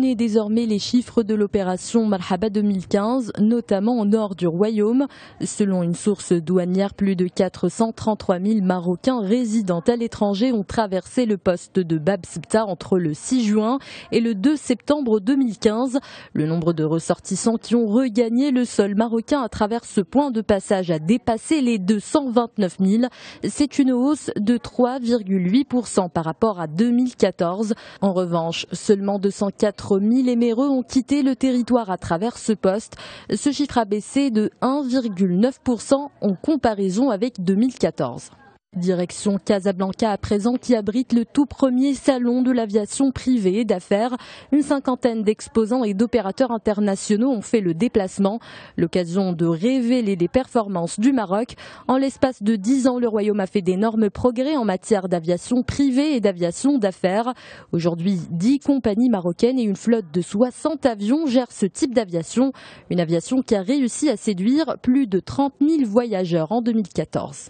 connaît désormais les chiffres de l'opération Marhaba 2015, notamment au nord du royaume. Selon une source douanière, plus de 433 000 Marocains résidant à l'étranger ont traversé le poste de Bab Sbta entre le 6 juin et le 2 septembre 2015. Le nombre de ressortissants qui ont regagné le sol marocain à travers ce point de passage a dépassé les 229 000. C'est une hausse de 3,8% par rapport à 2014. En revanche, seulement 204 000 éméreux ont quitté le territoire à travers ce poste. Ce chiffre a baissé de 1,9% en comparaison avec 2014. Direction Casablanca à présent, qui abrite le tout premier salon de l'aviation privée et d'affaires. Une cinquantaine d'exposants et d'opérateurs internationaux ont fait le déplacement. L'occasion de révéler les performances du Maroc. En l'espace de 10 ans, le Royaume a fait d'énormes progrès en matière d'aviation privée et d'aviation d'affaires. Aujourd'hui, 10 compagnies marocaines et une flotte de 60 avions gèrent ce type d'aviation. Une aviation qui a réussi à séduire plus de 30 000 voyageurs en 2014.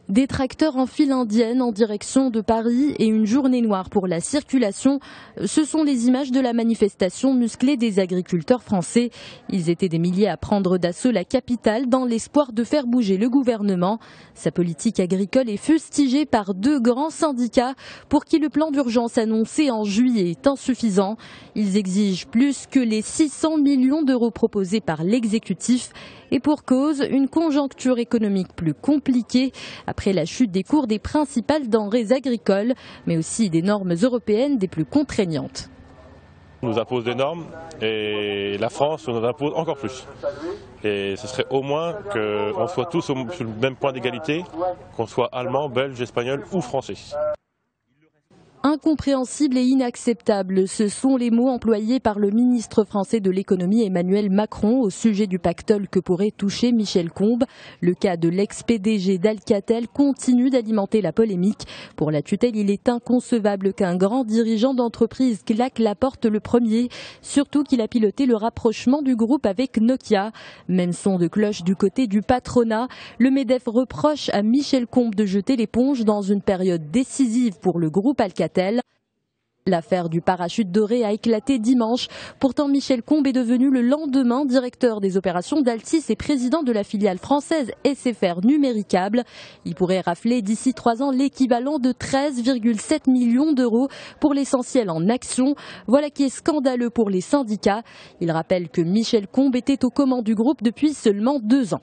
Des tracteurs en file indienne en direction de Paris et une journée noire pour la circulation. Ce sont les images de la manifestation musclée des agriculteurs français. Ils étaient des milliers à prendre d'assaut la capitale dans l'espoir de faire bouger le gouvernement. Sa politique agricole est fustigée par deux grands syndicats pour qui le plan d'urgence annoncé en juillet est insuffisant. Ils exigent plus que les 600 millions d'euros proposés par l'exécutif. Et pour cause, une conjoncture économique plus compliquée après la chute des cours des principales denrées agricoles, mais aussi des normes européennes des plus contraignantes. On nous impose des normes et la France nous en impose encore plus. Et ce serait au moins qu'on soit tous sur le même point d'égalité, qu'on soit allemand, belge, espagnol ou français. Incompréhensible et inacceptable, ce sont les mots employés par le ministre français de l'économie Emmanuel Macron au sujet du pactole que pourrait toucher Michel Combes. Le cas de l'ex-PDG d'Alcatel continue d'alimenter la polémique. Pour la tutelle, il est inconcevable qu'un grand dirigeant d'entreprise claque la porte le premier, surtout qu'il a piloté le rapprochement du groupe avec Nokia. Même son de cloche du côté du patronat. Le MEDEF reproche à Michel Combes de jeter l'éponge dans une période décisive pour le groupe Alcatel. L'affaire du parachute doré a éclaté dimanche. Pourtant, Michel Combes est devenu le lendemain directeur des opérations d'Altis et président de la filiale française SFR Numéricable. Il pourrait rafler d'ici 3 ans l'équivalent de 13,7 millions d'euros, pour l'essentiel en actions. Voilà qui est scandaleux pour les syndicats. Il rappelle que Michel Combes était aux commandes du groupe depuis seulement 2 ans.